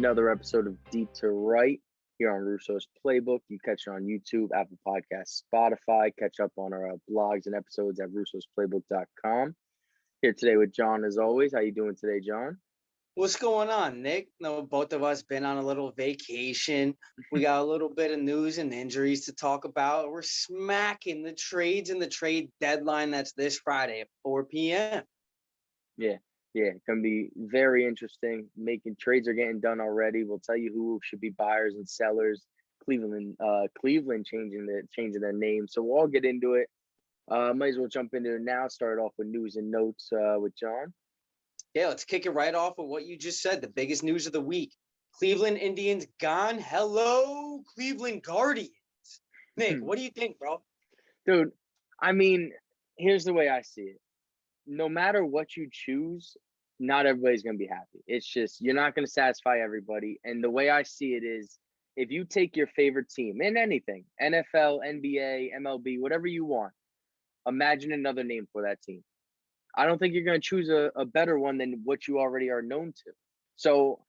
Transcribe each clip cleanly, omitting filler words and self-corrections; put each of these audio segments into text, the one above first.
another episode of Deep to Right here on Russo's Playbook. You catch it on YouTube, Apple Podcasts, Spotify. Catch up on our blogs and episodes at russosplaybook.com. Here today with John, as always. How you doing today, John? What's going on, Nick? No, both of us been on a little vacation. We got a little bit of news and injuries to talk about. We're smacking the trades and the trade deadline that's this Friday at 4 p.m. Yeah, it's gonna be very interesting. Making trades are getting done already. We'll tell you who should be buyers and sellers. Cleveland changing their name. So we'll all get into it. Might as well jump into it now. Start off with news and notes with John. Yeah, let's kick it right off with what you just said. The biggest news of the week. Cleveland Indians gone. Hello, Cleveland Guardians. Nick, what do you think, bro? Dude, I mean, here's the way I see it. No matter what you choose, not everybody's going to be happy. It's just, you're not going to satisfy everybody. And the way I see it is, if you take your favorite team in anything, NFL, NBA, MLB, whatever you want, imagine another name for that team. I don't think you're going to choose a better one than what you already are known to. So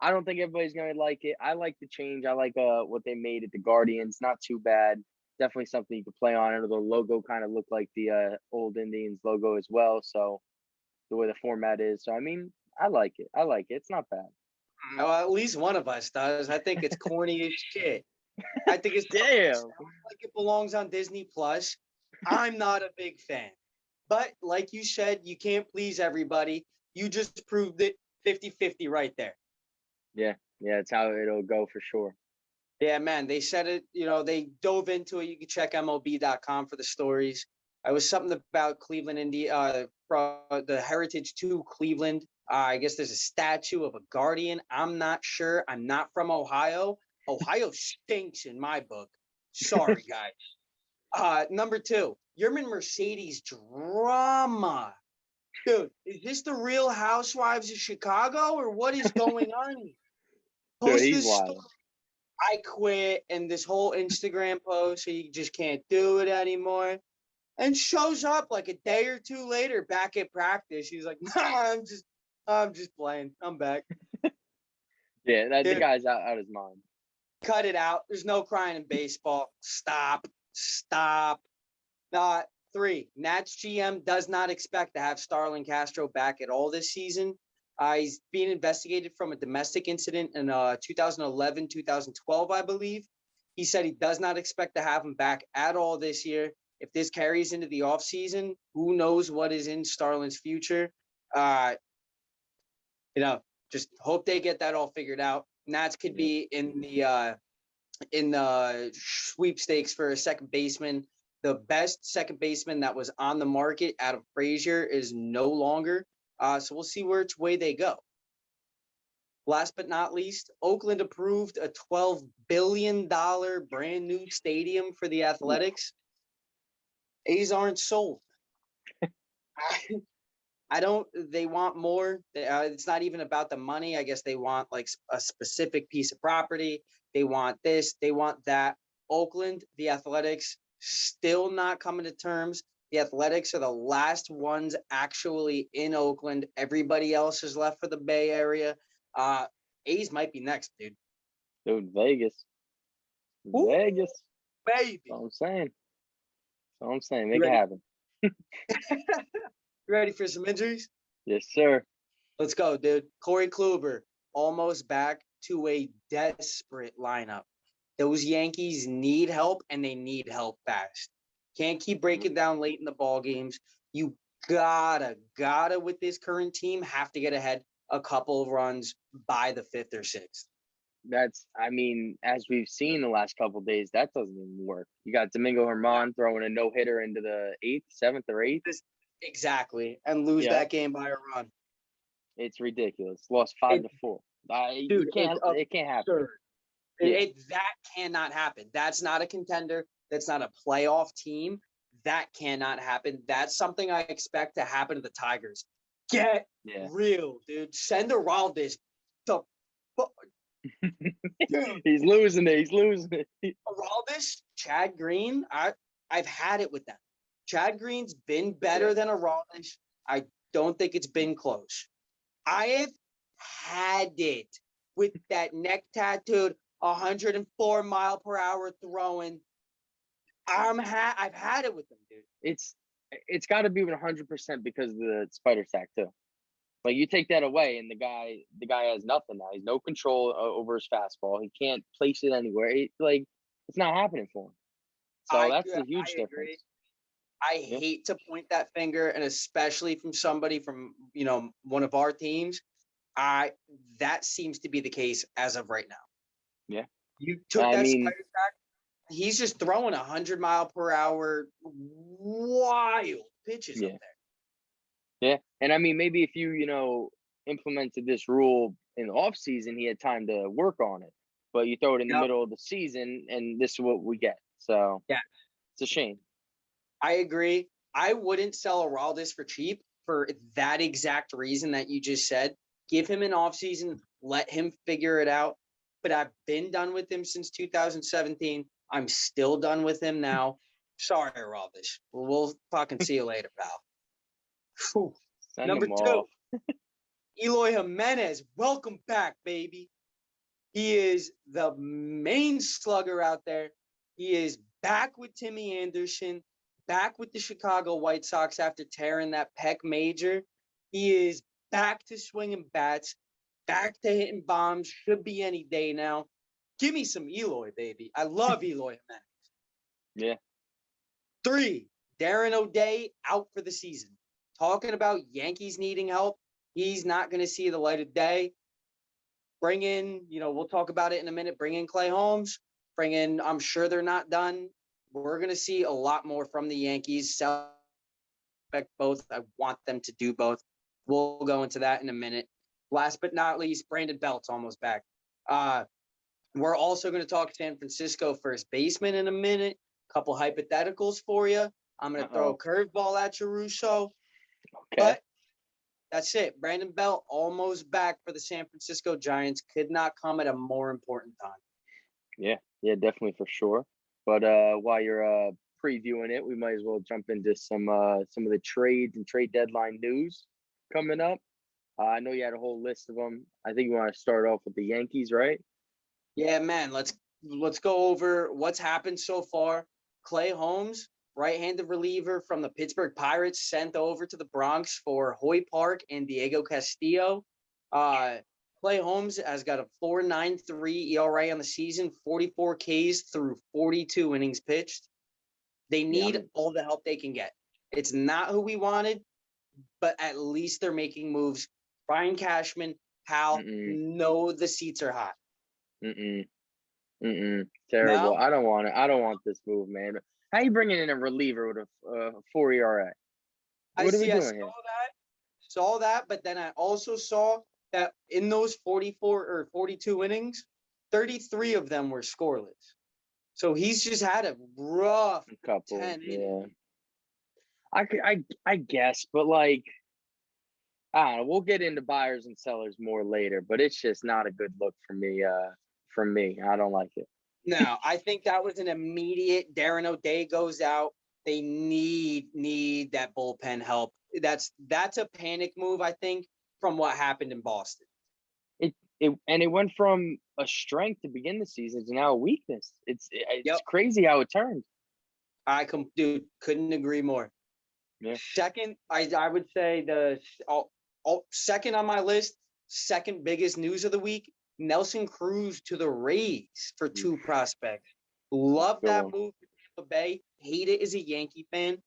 I don't think everybody's going to like it. I like the change. I like what they made at the Guardians. Not too bad. Definitely something you could play on. And the logo kind of looked like the old Indians logo as well. So the way the format is. So, I mean, I like it. It's not bad. Well, at least one of us does. I think it's corny as shit. I think it's Damn. like it belongs on Disney Plus. I'm not a big fan. But like you said, you can't please everybody. You just proved it 50-50 right there. Yeah, it's how it'll go for sure. Yeah, man, they said it, they dove into it. You can check MLB.com for the stories. It was something about Cleveland, from the heritage to Cleveland. I guess there's a statue of a Guardian. I'm not sure. I'm not from Ohio. Ohio stinks in my book. Sorry, guys. Number 2, Yerman Mercedes drama. Dude, is this the Real Housewives of Chicago or what is going on here? Dude, he's wild. I quit, and this whole Instagram post, so you just can't do it anymore. And shows up like a day or two later back at practice. He's like, nah, I'm just playing. I'm back. Yeah, the guy's out his mind. Cut it out. There's no crying in baseball. Stop. 3, Nats GM does not expect to have Starlin Castro back at all this season. He's being investigated from a domestic incident in 2011, 2012, I believe. He said he does not expect to have him back at all this year. If this carries into the offseason, who knows what is in Starlin's future. Just hope they get that all figured out. Nats could be in the sweepstakes for a second baseman. The best second baseman that was on the market, Adam Frazier, is no longer. So we'll see which way they go. Last but not least, Oakland approved a $12 billion brand new stadium for the Athletics. A's aren't sold. They want more. It's not even about the money. I guess they want like a specific piece of property. They want this, they want that. Oakland, the Athletics, still not coming to terms. The Athletics are the last ones actually in Oakland. Everybody else is left for the Bay Area. A's might be next, dude. Dude, Vegas. Ooh, Vegas. baby. That's what I'm saying. Make it happen. Ready for some injuries? Yes, sir. Let's go, dude. Corey Kluber, almost back to a desperate lineup. Those Yankees need help, and they need help fast. Can't keep breaking down late in the ball games. You gotta, with this current team, have to get ahead a couple of runs by the 5th or 6th. As we've seen the last couple of days, that doesn't even work. You got Domingo Germán throwing a no-hitter into the 8th, 7th, or 8th. Exactly, and lose that game by a run. It's ridiculous. Lost 5-4. Dude, it can't happen. That cannot happen. That's not a contender. That's not a playoff team. That cannot happen. That's something I expect to happen to the Tigers. Get real, dude. Send Aroldis to He's losing it. Aroldis, Chad Green, I've had it with them. Chad Green's been better than Aroldis. I don't think it's been close. I have had it. with that neck tattooed, 104 mile per hour throwing. I've had it with him, dude. It's got to be 100% because of the spider sack too. Like you take that away, and the guy has nothing now. He's no control over his fastball. He can't place it anywhere. It's not happening for him. So that's a huge difference. I hate to point that finger, and especially from somebody from one of our teams. That seems to be the case as of right now. Yeah, you took that spider sack. He's just throwing 100 mile per hour wild pitches up there. Yeah, and I mean, maybe if you implemented this rule in the off season, he had time to work on it. But you throw it in the middle of the season, and this is what we get. So yeah, it's a shame. I agree. I wouldn't sell Aroldis for cheap for that exact reason that you just said. Give him an off season, let him figure it out. But I've been done with him since 2017. I'm still done with him now. Sorry, Aroldis. We'll fucking see you later, pal. Number 2, Eloy Jimenez. Welcome back, baby. He is the main slugger out there. He is back with Timmy Anderson, back with the Chicago White Sox after tearing that pec major. He is back to swinging bats, back to hitting bombs. Should be any day now. Give me some Eloy, baby. I love Eloy Jimenez. Yeah. 3, Darren O'Day out for the season. Talking about Yankees needing help. He's not going to see the light of day. Bring in, we'll talk about it in a minute. Bring in Clay Holmes. Bring in, I'm sure they're not done. We're going to see a lot more from the Yankees. Expect both. I want them to do both. We'll go into that in a minute. Last but not least, Brandon Belt's almost back. We're also going to talk San Francisco first baseman in a minute. Couple hypotheticals for you. I'm going to throw a curveball at you, Russo. Okay. But that's it. Brandon Belt almost back for the San Francisco Giants. Could not come at a more important time. Yeah, definitely for sure. But while you're previewing it, we might as well jump into some of the trades and trade deadline news coming up. I know you had a whole list of them. I think you want to start off with the Yankees, right? Yeah, man. Let's go over what's happened so far. Clay Holmes, right-handed reliever from the Pittsburgh Pirates, sent over to the Bronx for Hoy Park and Diego Castillo. Clay Holmes has got a 4.93 ERA on the season, 44 Ks through 42 innings pitched. They need all the help they can get. It's not who we wanted, but at least they're making moves. Brian Cashman, Hal, know the seats are hot. Terrible. No? I don't want it. I don't want this move, man. How you bringing in a reliever with a 4 ERA? What are we doing here? Saw that, but then I also saw that in those 44 or 42 innings, 33 of them were scoreless. So he's just had a rough couple. 10 innings. I guess, but like, I don't know. We'll get into buyers and sellers more later, but it's just not a good look for me. From me, I don't like it. No, I think that was an immediate. Darren O'Day goes out. They need that bullpen help. That's a panic move, I think, from what happened in Boston. It went from a strength to begin the season to now a weakness. It's crazy how it turned. Couldn't agree more. Yeah. Second, I would say second on my list, second biggest news of the week, Nelson Cruz to the Rays for 2 prospects. Love that move to Tampa Bay. Hate it as a Yankee fan.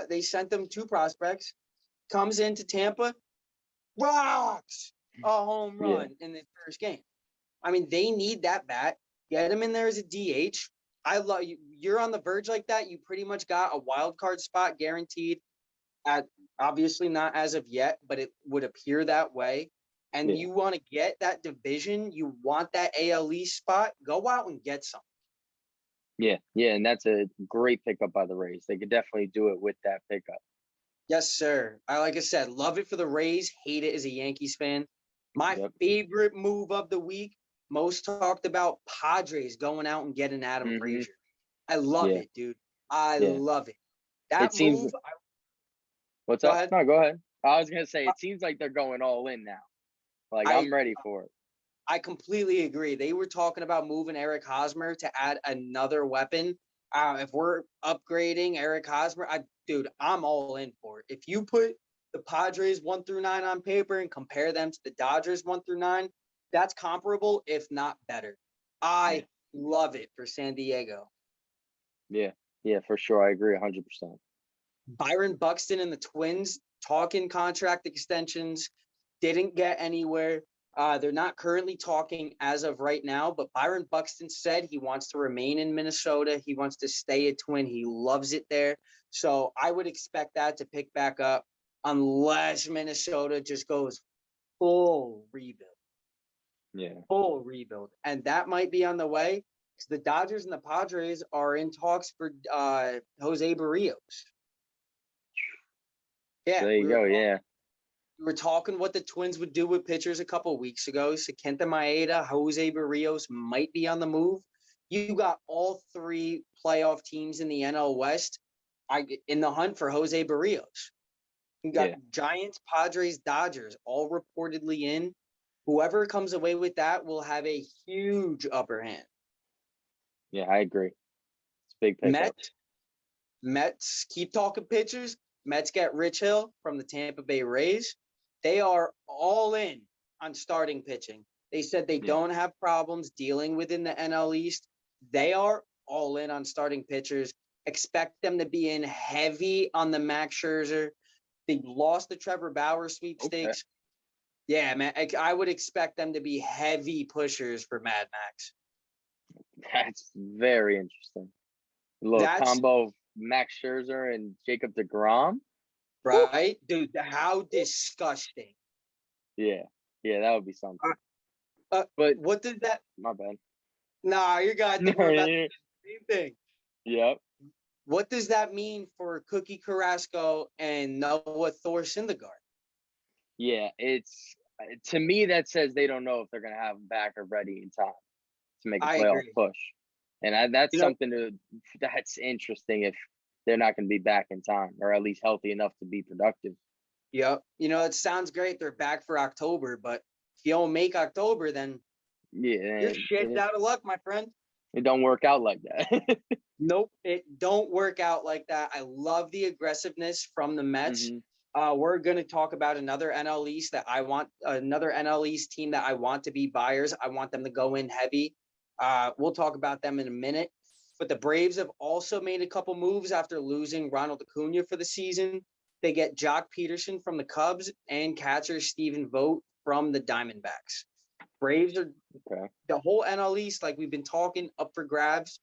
They sent them 2 prospects. Comes into Tampa, rocks a home run in the first game. I mean, they need that bat. Get him in there as a DH. I love you. You're on the verge like that. You pretty much got a wild card spot guaranteed. Obviously not as of yet, but it would appear that way. And you want to get that division. You want that AL East spot. Go out and get some. Yeah, and that's a great pickup by the Rays. They could definitely do it with that pickup. Yes, sir. Like I said, love it for the Rays. Hate it as a Yankees fan. My favorite move of the week, most talked about, Padres going out and getting Adam Frazier. I love it, dude. I love it. That move. What's up? No, go ahead. I was going to say, it seems like they're going all in now. Like, I'm ready for it. I completely agree. They were talking about moving Eric Hosmer to add another weapon. If we're upgrading Eric Hosmer, dude, I'm all in for it. If you put the Padres 1 through 9 on paper and compare them to the Dodgers 1 through 9, that's comparable, if not better. I love it for San Diego. Yeah, for sure. I agree 100%. Byron Buxton and the Twins talking contract extensions, didn't get anywhere. They're not currently talking as of right now, but Byron Buxton said he wants to remain in Minnesota. He wants to stay a Twin. He loves it there. So I would expect that to pick back up unless Minnesota just goes full rebuild. Yeah. Full rebuild. And that might be on the way because the Dodgers and the Padres are in talks for Jose Barrios. Yeah. There you go. Yeah. We were talking what the Twins would do with pitchers a couple of weeks ago. Kenta Maeda, Jose Barrios might be on the move. You got all three playoff teams in the NL West in the hunt for Jose Barrios. You got Giants, Padres, Dodgers all reportedly in. Whoever comes away with that will have a huge upper hand. Yeah, I agree. It's big pickup. Mets keep talking pitchers. Mets get Rich Hill from the Tampa Bay Rays. They are all in on starting pitching. They said they don't have problems dealing within the NL East. They are all in on starting pitchers. Expect them to be in heavy on the Max Scherzer. They lost the Trevor Bauer sweepstakes. Okay. Yeah, man, I would expect them to be heavy pushers for Mad Max. That's very interesting. A little combo of Max Scherzer and Jacob deGrom. Right? Dude, how disgusting. Yeah, that would be something. But what does that... My bad. Nah, you're goddamn we're about to do the same thing. Yep. What does that mean for Cookie Carrasco and Noah Thor Syndergaard? Yeah, it's... To me, that says they don't know if they're going to have him back or ready in time to make a playoff push. And that's something that's interesting if they're not going to be back in time or at least healthy enough to be productive. Yep. It sounds great. They're back for October, but if you don't make October, then you're shit out of luck, my friend. It don't work out like that. Nope. It don't work out like that. I love the aggressiveness from the Mets. Mm-hmm. We're going to talk about another NL East another NL East team that I want to be buyers. I want them to go in heavy. We'll talk about them in a minute. But the Braves have also made a couple moves after losing Ronald Acuna for the season. They get Jock Peterson from the Cubs and catcher Stephen Vogt from the Diamondbacks. Braves are the whole NL East, like we've been talking, up for grabs.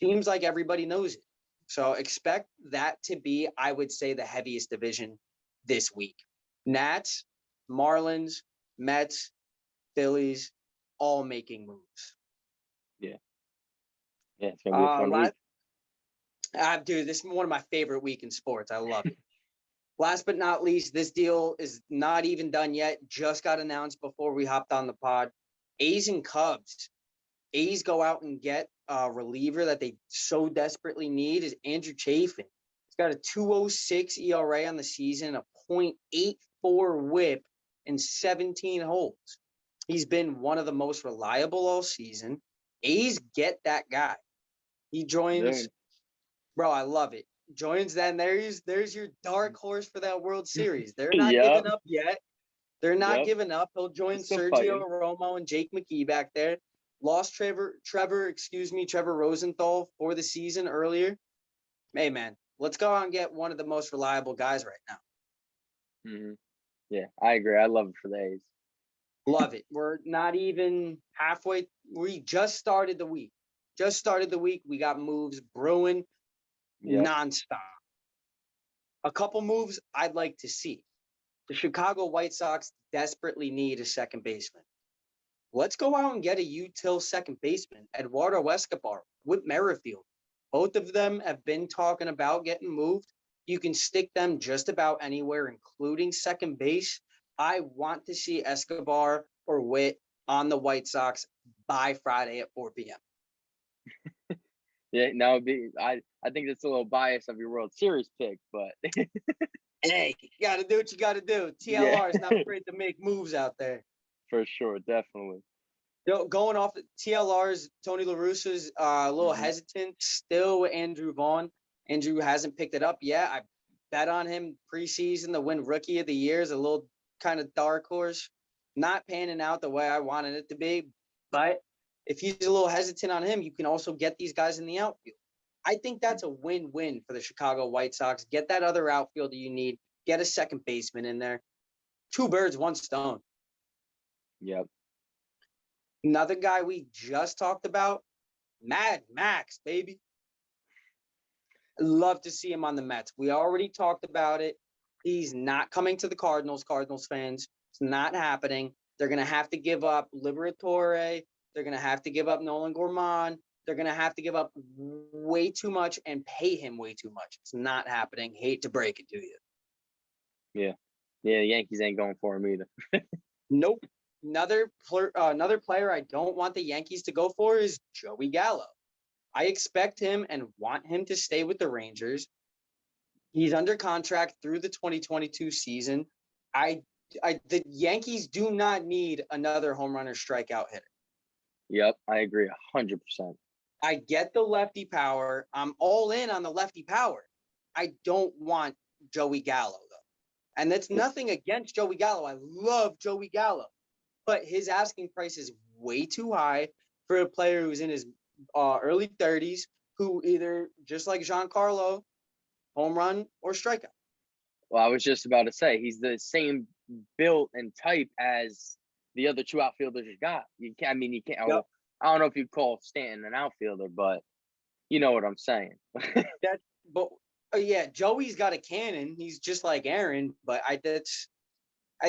Seems like everybody knows it. So expect that to be, I would say, the heaviest division this week. Nats, Marlins, Mets, Phillies, all making moves. Yeah. Yeah, it's going to be a fun week. Dude, this is one of my favorite week in sports. I love it. Last but not least, this deal is not even done yet. Just got announced before we hopped on the pod. A's and Cubs. A's go out and get a reliever that they so desperately need is Andrew Chafin. He's got a 2.06 ERA on the season, a .84 whip, and 17 holds. He's been one of the most reliable all season. A's get that guy. He joins. Bro, I love it. Joins then. There's your dark horse for that World Series. They're not giving up yet. They're not giving up. He'll join Sergio Romo and Jake McKee back there. Lost Trevor Rosenthal for the season earlier. Hey, man, let's go out and get one of the most reliable guys right now. Mm-hmm. Yeah, I agree. I love it for the A's. Love it. We're not even halfway. We just started the week. We got moves brewing nonstop. A couple moves I'd like to see. The Chicago White Sox desperately need a second baseman. Let's go out and get a util second baseman, Eduardo Escobar, with Merrifield. Both of them have been talking about getting moved. You can stick them just about anywhere, including second base. I want to see Escobar or Witt on the White Sox by Friday at 4 p.m. Yeah, no, I think that's a little bias of your World Series pick, but hey, you got to do what you got to do. TLR is not afraid to make moves out there. For sure, definitely. Going off TLR's Tony La Russa's a little Mhm. hesitant still with Andrew Vaughn. Andrew hasn't picked it up yet. I bet on him preseason to win Rookie of the Year is a little kind of dark horse. Not panning out the way I wanted it to be, but if he's a little hesitant on him, you can also get these guys in the outfield. I think that's a win-win for the Chicago White Sox. Get that other outfielder you need. Get a second baseman in there. Two birds, one stone. Yep. Another guy we just talked about, Mad Max, baby. Love to see him on the Mets. We already talked about it. He's not coming to the Cardinals, Cardinals fans. It's not happening. They're going to have to give up Liberatore. They're going to have to give up Nolan Gorman. They're going to have to give up way too much and pay him way too much. It's not happening. Hate to break it to you. Yeah. Yeah. Yankees ain't going for him either. Nope. Another player I don't want the Yankees to go for is Joey Gallo. I expect him and want him to stay with the Rangers. He's under contract through the 2022 season. The Yankees do not need another home run or strikeout hitter. Yep. I agree 100%. I get the lefty power. I'm all in on the lefty power. I don't want Joey Gallo, though. And that's nothing against Joey Gallo. I love Joey Gallo. But his asking price is way too high for a player who's in his early 30s, who either, just like Giancarlo, home run or strikeout. Well, I was just about to say he's the same built and type as the other two outfielders you got. You can't. I mean, you can't. Yep. Well, I don't know if you call Stanton an outfielder, but you know what I'm saying. Yeah, Joey's got a cannon. He's just like Aaron, but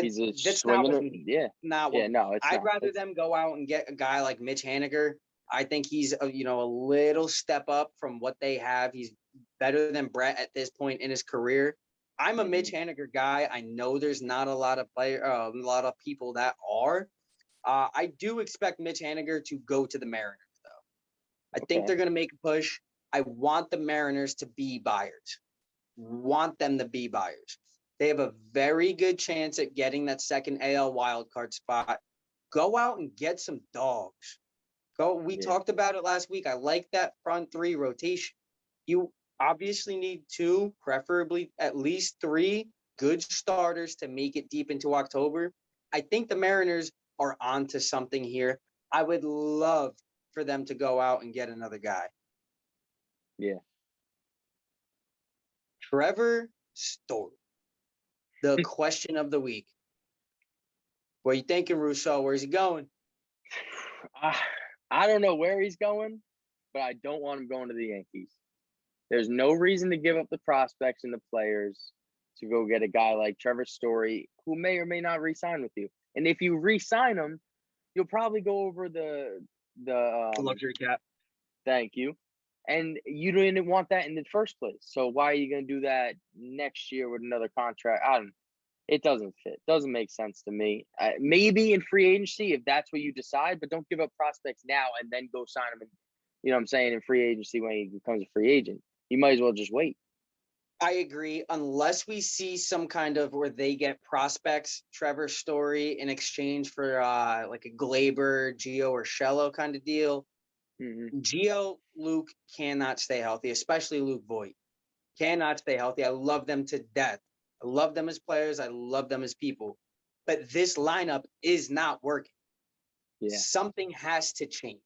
He's a that's not what swinging. we need. Yeah. Not what Yeah. No, it's I'd not. rather them go out and get a guy like Mitch Haniger. I think he's a little step up from what they have. He's better than Brett at this point in his career. I'm a Mitch Haniger guy. I know there's not a lot of people that are. I do expect Mitch Haniger to go to the Mariners, though. I think they're going to make a push. I want the Mariners to be buyers. Want them to be buyers. They have a very good chance at getting that second AL wildcard spot. Go out and get some dogs. We talked about it last week. I like that front three rotation. You obviously need two, preferably at least three good starters to make it deep into October. I think the Mariners are onto something here. I would love for them to go out and get another guy. Yeah. Trevor Story. The question of the week. What are you thinking, Russo? Where's he going? I don't know where he's going, but I don't want him going to the Yankees. There's no reason to give up the prospects and the players to go get a guy like Trevor Story, who may or may not re-sign with you. And if you re-sign him, you'll probably go over the luxury cap. Thank you. And you didn't want that in the first place. So why are you going to do that next year with another contract? It doesn't fit. Doesn't make sense to me. Maybe in free agency if that's what you decide, but don't give up prospects now and then go sign them. You know what I'm saying, in free agency when he becomes a free agent. You might as well just wait. I agree. Unless we see some kind of where they get prospects, Trevor Story in exchange for like a Glaber, Gio, or Shello kind of deal. Gio, Luke cannot stay healthy, especially Luke Voit. Cannot stay healthy. I love them to death. I love them as players. I love them as people. But this lineup is not working. Yeah. Something has to change.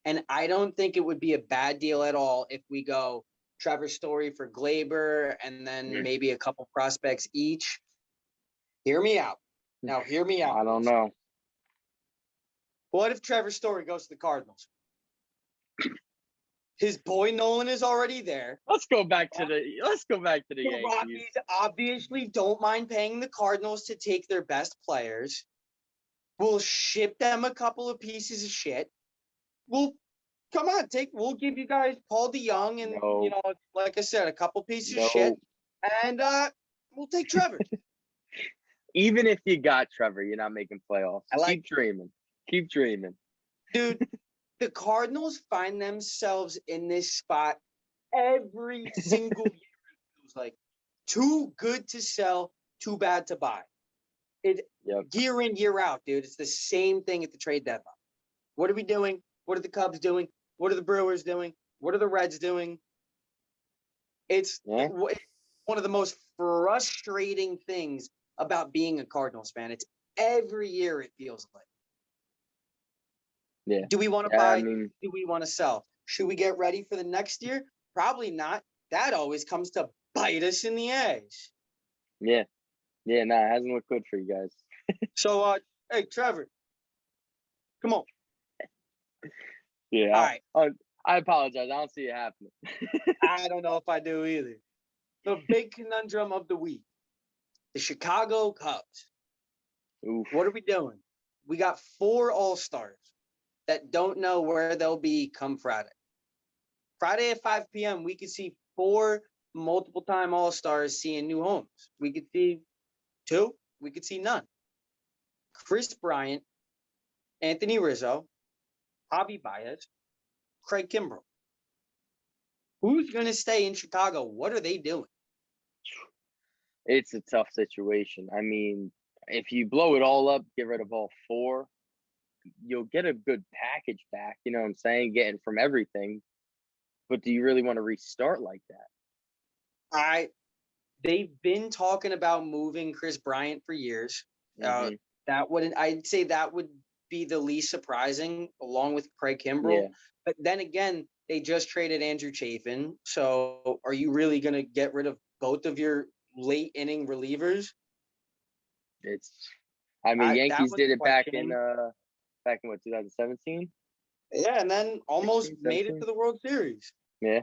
And I don't think it would be a bad deal at all if we go Trevor Story for Glaber and then maybe a couple prospects each. Hear me out. Now, hear me out. I don't know. What if Trevor Story goes to the Cardinals? His boy Nolan is already there. Let's go back to the Yankees. The Rockies obviously don't mind paying the Cardinals to take their best players. We'll ship them a couple of pieces of shit. We'll give you guys Paul DeYoung and like I said, a couple pieces of shit. And we'll take Trevor. Even if you got Trevor, you're not making playoffs. Keep dreaming. Keep dreaming. Dude, the Cardinals find themselves in this spot every single year. It feels like too good to sell, too bad to buy. Year in, year out, dude. It's the same thing at the trade deadline. What are we doing? What are the Cubs doing? What are the Brewers doing? What are the Reds doing? It's Yeah. one of the most frustrating things about being a Cardinals fan. It's every year it feels like. Yeah. Do we want to Yeah. I buy? mean, Do we want to sell? Should we get ready for the next year? Probably not. That always comes to bite us in the ass. yeah. Yeah. Nah, it hasn't looked good for you guys. So, hey, Trevor, come on. Yeah. All right. I apologize. I don't see it happening. I don't know if I do either. The big conundrum of the week: the Chicago Cubs. Oof. What are we doing? We got 4 All-Stars that don't know where they'll be come Friday. Friday at 5 p.m., we could see 4 multiple-time All-Stars seeing new homes. We could see 2. We could see none. Chris Bryant, Anthony Rizzo, Javi Baez, Craig Kimbrell. Who's going to stay in Chicago? What are they doing? It's a tough situation. I mean, if you blow it all up, get rid of all 4, you'll get a good package back. You know what I'm saying? Getting from everything. But do you really want to restart like that? They've been talking about moving Chris Bryant for years. Mhm. I'd say that would be the least surprising, along with Craig Kimbrell. Yeah. But then again, they just traded Andrew Chafin. So are you really going to get rid of both of your late inning relievers? I mean, That Yankees was did a it back in question. what, 2017? Yeah, and then almost 16, made it 17? to the World Series. Yeah.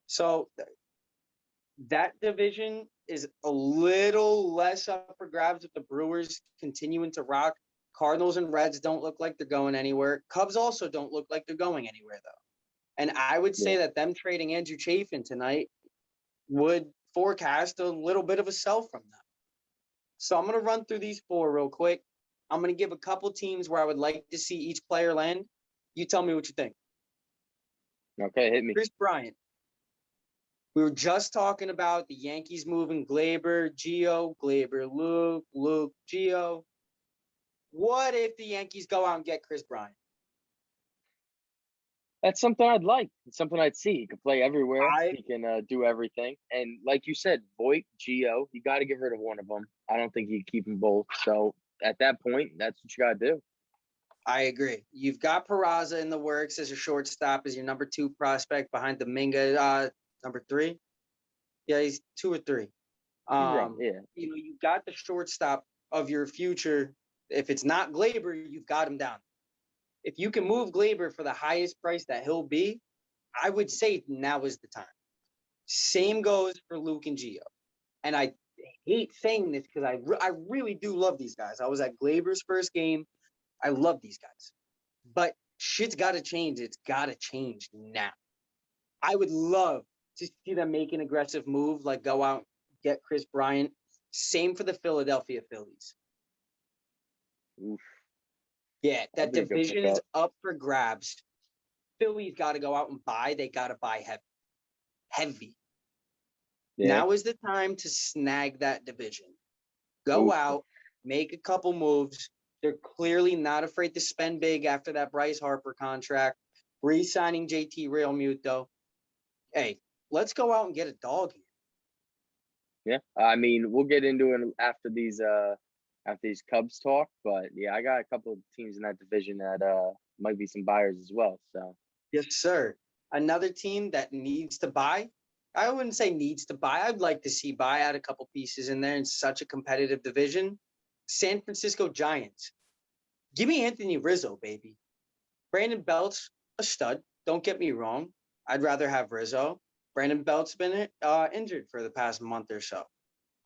So that division is a little less up for grabs with the Brewers continuing to rock. Cardinals and Reds don't look like they're going anywhere. Cubs also don't look like they're going anywhere, though. And I would say Yeah. that them trading Andrew Chafin tonight would forecast a little bit of a sell from them. So I'm going to run through these 4 real quick. I'm going to give a couple teams where I would like to see each player land. You tell me what you think. Okay, hit me. Chris Bryant. We were just talking about the Yankees moving Glaber, Gio, Glaber, Luke, Gio. What if the Yankees go out and get Chris Bryant? That's something I'd like. It's something I'd see. He can play everywhere. I He can do everything. And like you said, Voit, Gio, you got to get rid of one of them. I don't think you keep them both. So at that point, that's what you got to do. I agree. You've got Peraza in the works as your shortstop, as your number 2 prospect behind Dominga, number 3. Yeah, he's 2 or 3. He's right. Yeah. You've got the shortstop of your future. If it's not Glaber, you've got him down. If you can move Glaber for the highest price that he'll be, I would say now is the time. Same goes for Luke and Gio. And I hate saying this because I really do love these guys. I was at Glaber's first game. I love these guys. But shit's got to change. It's got to change now. I would love to see them make an aggressive move, like go out, get Chris Bryant. Same for the Philadelphia Phillies. Oof. Yeah, that That'd be a good division is pickup. up for grabs. Philly's got to go out and buy. They got to buy heavy. Yeah. Now is the time to snag that division. Go Oof. out, make a couple moves. They're clearly not afraid to spend big after that Bryce Harper contract, re-signing JT Realmuto. Hey, let's go out and get a dog here. Yeah. I mean, we'll get into it after these Cubs talk, but yeah, I got a couple of teams in that division that might be some buyers as well. So Yes, sir. Another team that needs to buy. I wouldn't say needs to buy. I'd like to see buy out a couple pieces in there in such a competitive division. San Francisco Giants. Give me Anthony Rizzo, baby. Brandon Belt's a stud. Don't get me wrong. I'd rather have Rizzo. Brandon Belt's been injured for the past month or so.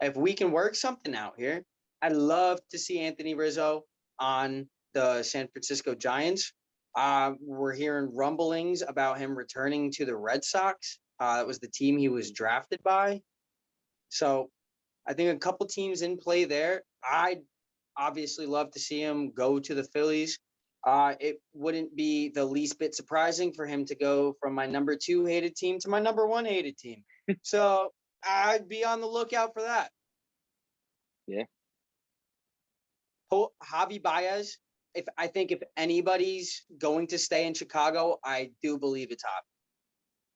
If we can work something out here, I'd love to see Anthony Rizzo on the San Francisco Giants. We're hearing rumblings about him returning to the Red Sox. That was the team he was drafted by. So I think a couple teams in play there. I'd obviously love to see him go to the Phillies. It wouldn't be the least bit surprising for him to go from my number 2 hated team to my number 1 hated team. So I'd be on the lookout for that. yeah. Javi Baez, I think if anybody's going to stay in Chicago, I do believe it's Hop.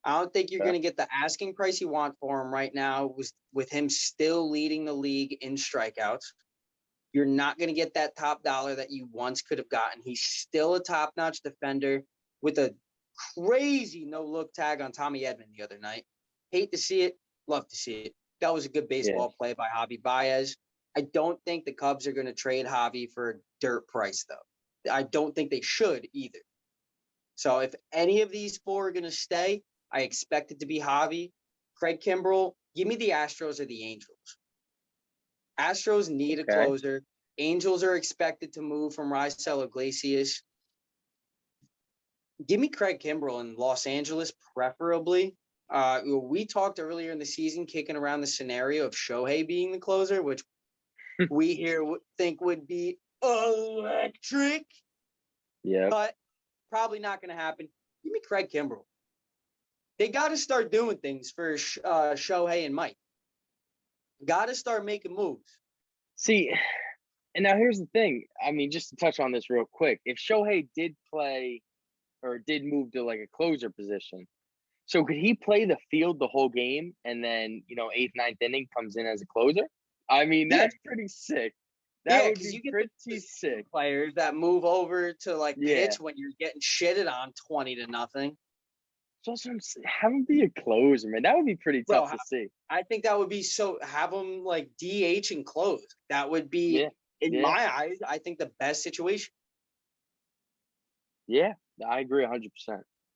I don't think you're Okay. going to get the asking price you want for him right now, with him still leading the league in strikeouts. You're not going to get that top dollar that you once could have gotten. He's still a top-notch defender with a crazy no-look tag on Tommy Edman the other night. Hate to see it, love to see it. That was a good baseball play by Javi Baez. I don't think the Cubs are going to trade Javi for a dirt price, though. I don't think they should either. So if any of these four are going to stay, I expect it to be Javi. Craig Kimbrell, give me the Astros or the Angels. Astros need a closer. Angels are expected to move from Raisel Iglesias. Give me Craig Kimbrell in Los Angeles, preferably. We talked earlier in the season, kicking around the scenario of Shohei being the closer, which we here think would be electric. Yeah. But probably not going to happen. Give me Craig Kimbrell. They got to start doing things for Shohei and Mike. Got to start making moves. See, and now here's the thing. I mean, just to touch on this real quick, if Shohei did play or did move to like a closer position, so could he play the field the whole game and then, 8th, 9th inning comes in as a closer? I mean, that's pretty sick. That would be pretty sick. Players that move over to pitch when you're getting shitted on 20-0. So have him be a closer, man. That would be pretty tough to see. I think that would be have him like DH and close. That would be, in my eyes, I think the best situation. Yeah, I agree 100%.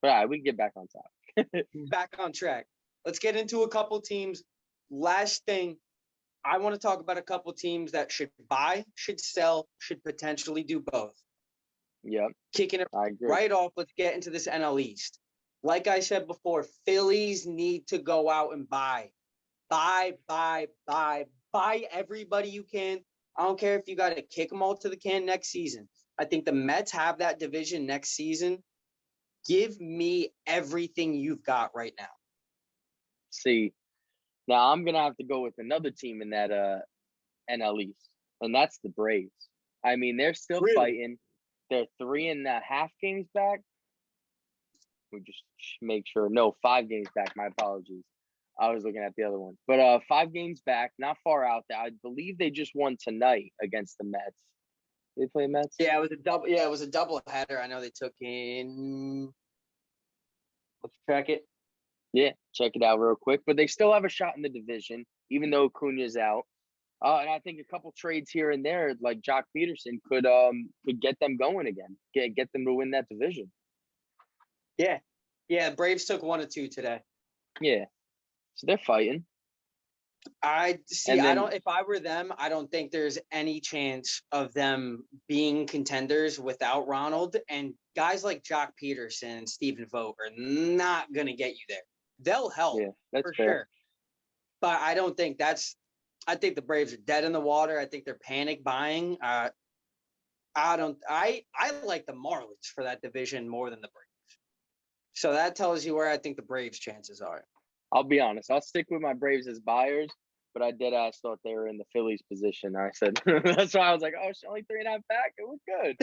But all right, we can get back on top. Back on track. Let's get into a couple teams. Last thing, I want to talk about a couple teams that should buy, should sell, should potentially do both. Yep. Kicking it right off, let's get into this NL East. Like I said before, Phillies need to go out and buy. Buy everybody you can. I don't care if you got to kick them all to the can next season. I think the Mets have that division next season. Give me everything you've got right now. See, now I'm going to have to go with another team in that NL East, and that's the Braves. I mean, they're still fighting. They're 3.5 games back. We just make sure. No, 5 games back. My apologies. I was looking at the other one. But 5 games back, not far out there. I believe they just won tonight against the Mets. Did they play Mets? Yeah, it was a double. Yeah, it was a double header. I know they took in. Let's check it. Yeah, check it out real quick. But they still have a shot in the division, even though Acuna's out. And I think a couple trades here and there, like Jock Peterson, could get them going again. Get them to win that division. Yeah. Braves took 1 or 2 today. Yeah, so they're fighting. I see. If I were them, I don't think there's any chance of them being contenders without Ronald, and guys like Jock Peterson and Stephen Vogt are not going to get you there. They'll help, that's for fair. sure. But I don't think I think the Braves are dead in the water. I think they're panic buying. I like the Marlins for that division more than the Braves. So that tells you where I think the Braves' chances are. I'll be honest. I'll stick with my Braves as buyers, but I did thought they were in the Phillies position. I said that's why I was like, oh, it's only 3.5 back. It was good.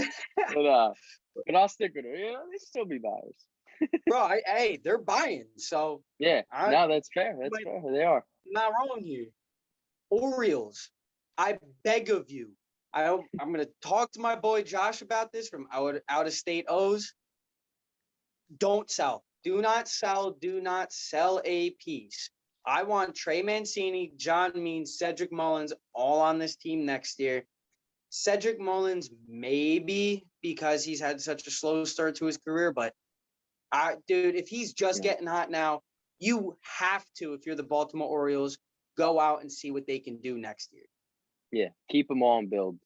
But I'll stick with them. They still be buyers. Bro, they're buying. So yeah, no, that's fair. That's fair. They are. Not wrong here. Orioles, I beg of you. I'm going to talk to my boy Josh about this from out of state O's. Don't sell. Do not sell. Do not sell a piece. I want Trey Mancini, John Means, Cedric Mullins all on this team next year. Cedric Mullins, maybe because he's had such a slow start to his career, but dude, if he's just getting hot now, you have to, if you're the Baltimore Orioles, go out and see what they can do next year. Yeah, keep them all in build.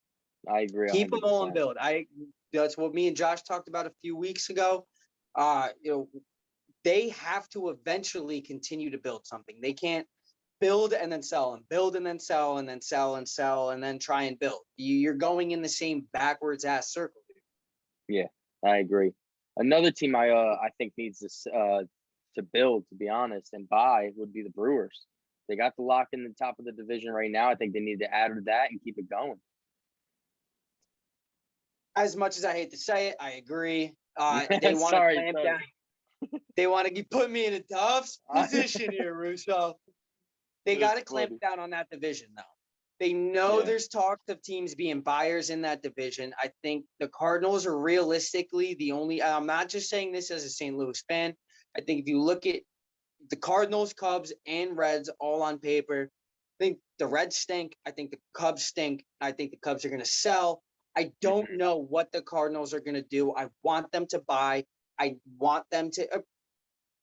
I agree. Keep them all in build. That's what me and Josh talked about a few weeks ago. They have to eventually continue to build something. They can't build and then sell and build and then sell and then sell and sell and then try and build. You're going in the same backwards ass circle. Yeah, I agree. Another team I think needs to build, to be honest, and buy would be the Brewers. They got the lock in the top of the division right now. I think they need to add to that and keep it going. As much as I hate to say it, I agree. They want to Sorry, clamp sorry. down. They want to put me in a tough position here, Russo. They got to That's clamp funny. down on that division, though. They know Yeah. there's talks of teams being buyers in that division. I think the Cardinals are realistically the only. I'm not just saying this as a St. Louis fan. I think if you look at the Cardinals, Cubs, and Reds all on paper, I think the Reds stink. I think the Cubs stink. I think the Cubs are going to sell. I don't know what the Cardinals are going to do. I want them to buy. I want them to.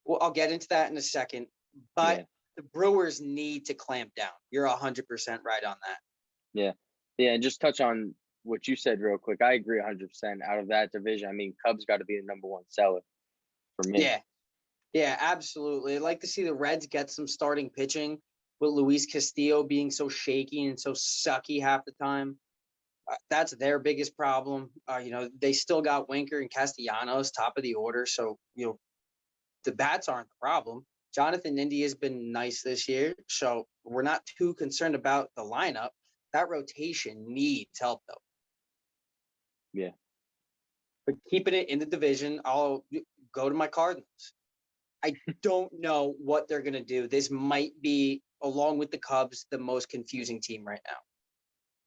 Well, I'll get into that in a second. But Yeah. the Brewers need to clamp down. You're 100% right on that. Yeah. Yeah. And just touch on what you said real quick. I agree 100%. Out of that division, I mean, Cubs got to be the number one seller for me. Yeah. Yeah, absolutely. I'd like to see the Reds get some starting pitching with Luis Castillo being so shaky and so sucky half the time. That's their biggest problem. They still got Winker and Castellanos top of the order. So, the bats aren't the problem. Jonathan India has been nice this year. So we're not too concerned about the lineup. That rotation needs help, though. Yeah. But keeping it in the division, I'll go to my Cardinals. I don't know what they're going to do. This might be, along with the Cubs, the most confusing team right now.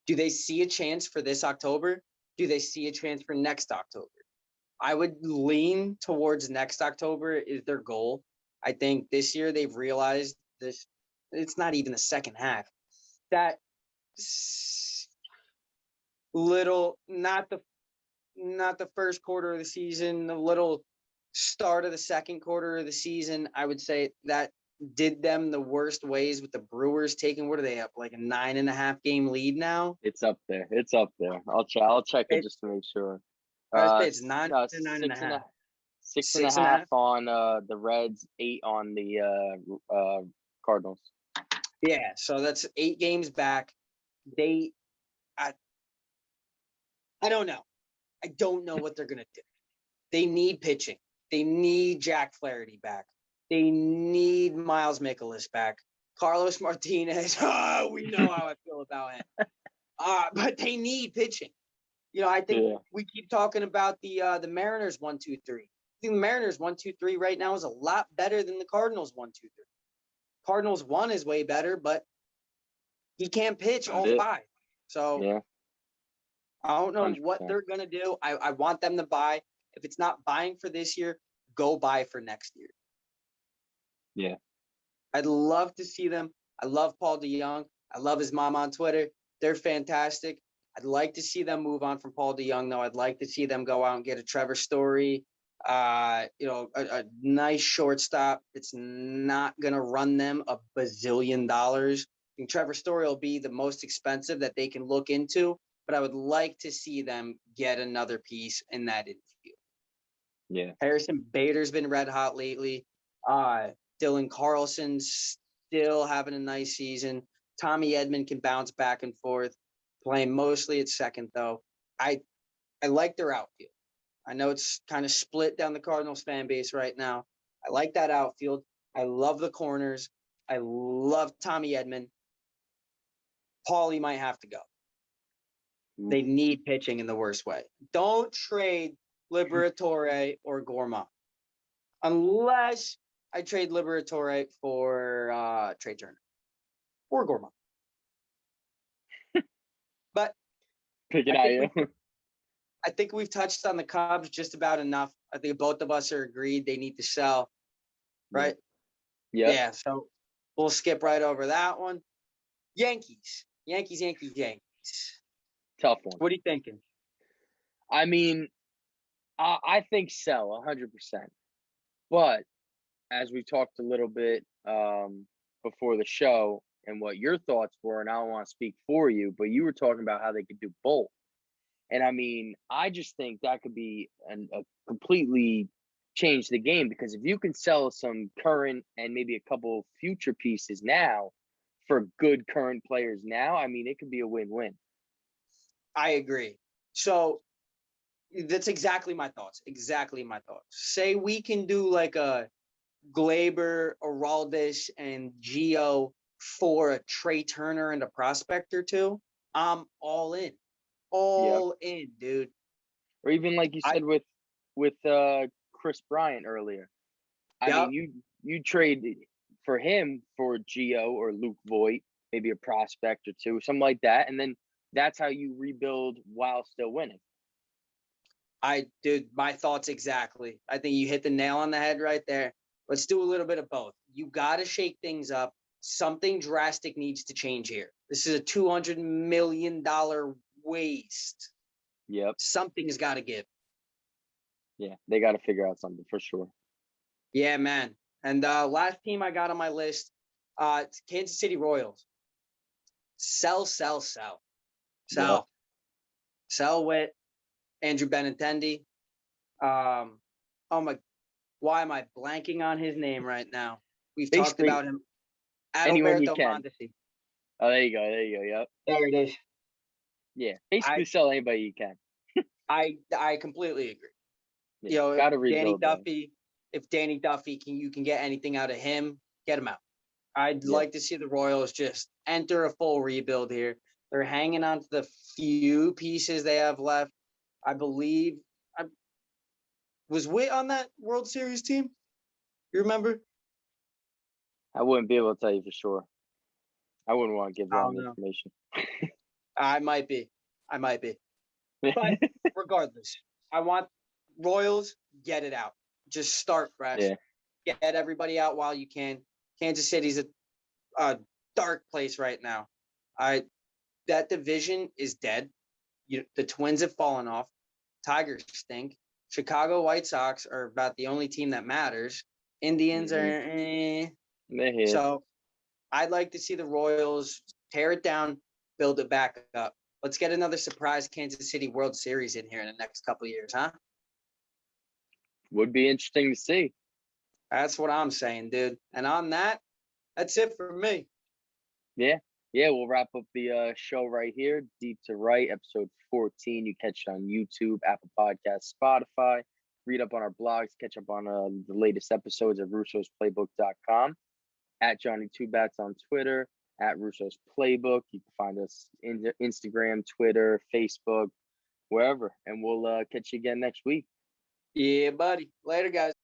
Do they see a chance for this October? Do they see a chance for next October? I would lean towards next October is their goal. I think this year they've realized this. It's not even the second half. That little, not the first quarter of the season, the little start of the second quarter of the season, I would say that did them the worst ways with the Brewers taking, what are they up, like a 9.5 game lead now? It's up there. It's up there. I'll check it just to make sure. I would say it's nine No, to nine and a half. six and a half on the Reds, 8 on the Cardinals. Yeah, so that's 8 games back. I don't know. I don't know what they're gonna do. They need pitching. They need Jack Flaherty back. They need Miles Mikolas back. Carlos Martinez. We know how I feel about him. But they need pitching. I think we keep talking about the Mariners 1-2-3. I think the Mariners 1-2-3 right now is a lot better than the Cardinals 1-2-3. Cardinals 1 is way better, but he can't pitch all 5. So yeah. I don't know 100%. what they're gonna do. I want them to buy. If it's not buying for this year, go buy for next year. Yeah. I'd love to see them. I love Paul DeJong. I love his mom on Twitter. They're fantastic. I'd like to see them move on from Paul DeJong, though. I'd like to see them go out and get a Trevor Story, a nice shortstop. It's not going to run them $1 bazillion. I think Trevor Story will be the most expensive that they can look into, but I would like to see them get another piece in that infield. Yeah. Harrison Bader's been red hot lately. Dylan Carlson's still having a nice season. Tommy Edman can bounce back and forth, playing mostly at second, though. I like their outfield. I know it's kind of split down the Cardinals fan base right now. I like that outfield. I love the corners. I love Tommy Edman. Paulie might have to go. They need pitching in the worst way. Don't trade Liberatore or Gorman. Unless I trade Liberatore for Trey Turner or Gorman. But I think we've touched on the Cubs just about enough. I think both of us are agreed they need to sell, right? Yeah. So we'll skip right over that one. Yankees. Tough one. What are you thinking? I mean, I think sell 100%. But as we talked a little bit before the show and what your thoughts were, and I don't want to speak for you, but you were talking about how they could do both. And I mean, I just think that could be a completely change the game, because if you can sell some current and maybe a couple future pieces now for good current players now, I mean, it could be a win-win. I agree. So that's exactly my thoughts. Say we can do like a Glaber, Aroldis, and Gio for a Trey Turner and a prospect or two. I'm all in. All in, dude. Or even like you I said with Chris Bryant earlier. I yeah, mean, you trade for him for Gio or Luke Voigt, maybe a prospect or two, something like that, and then that's how you rebuild while still winning. I did my thoughts exactly. I think you hit the nail on the head right there. Let's do a little bit of both. You got to shake things up. Something drastic needs to change here. This is a $200 million waste. Yep. Something's got to give. Yeah, they got to figure out something for sure. Yeah, man. And last team I got on my list, it's Kansas City Royals. Sell, sell, sell, Yep. sell with Andrew Benintendi. Oh my, why am I blanking on his name right now? We've talked Basically, about him. anyone you Adalberto can. Mondesi. Oh, there you go. There you go. Yep. There it is. Yeah. Basically, I sell anybody you can. I completely agree. Yeah. You know, Got to Danny rebuild, man. Duffy, if Danny Duffy you can get anything out of him, get him out. I'd Yeah. like to see the Royals just enter a full rebuild here. They're hanging on to the few pieces they have left. I believe I was Witt on that World Series team. You remember? I wouldn't be able to tell you for sure. I wouldn't want to give I wrong don't know. information. I might be. But regardless, I want Royals, get it out. Just start fresh. Yeah. Get everybody out while you can. Kansas City's a dark place right now. That division is dead. The Twins have fallen off. Tigers stink. Chicago White Sox are about the only team that matters. Indians are They're here. So I'd like to see the Royals tear it down, build it back up. Let's get another surprise Kansas City World Series in here in the next couple of years, huh? Would be interesting to see. That's what I'm saying, dude. And on that, that's it for me. Yeah. Yeah, we'll wrap up the show right here. Deep to Right, episode 14. You catch it on YouTube, Apple Podcasts, Spotify. Read up on our blogs, catch up on the latest episodes at russosplaybook.com. At Johnny Two Bats on Twitter, at Russo's Playbook. You can find us in Instagram, Twitter, Facebook, wherever. And we'll catch you again next week. Yeah, buddy. Later, guys.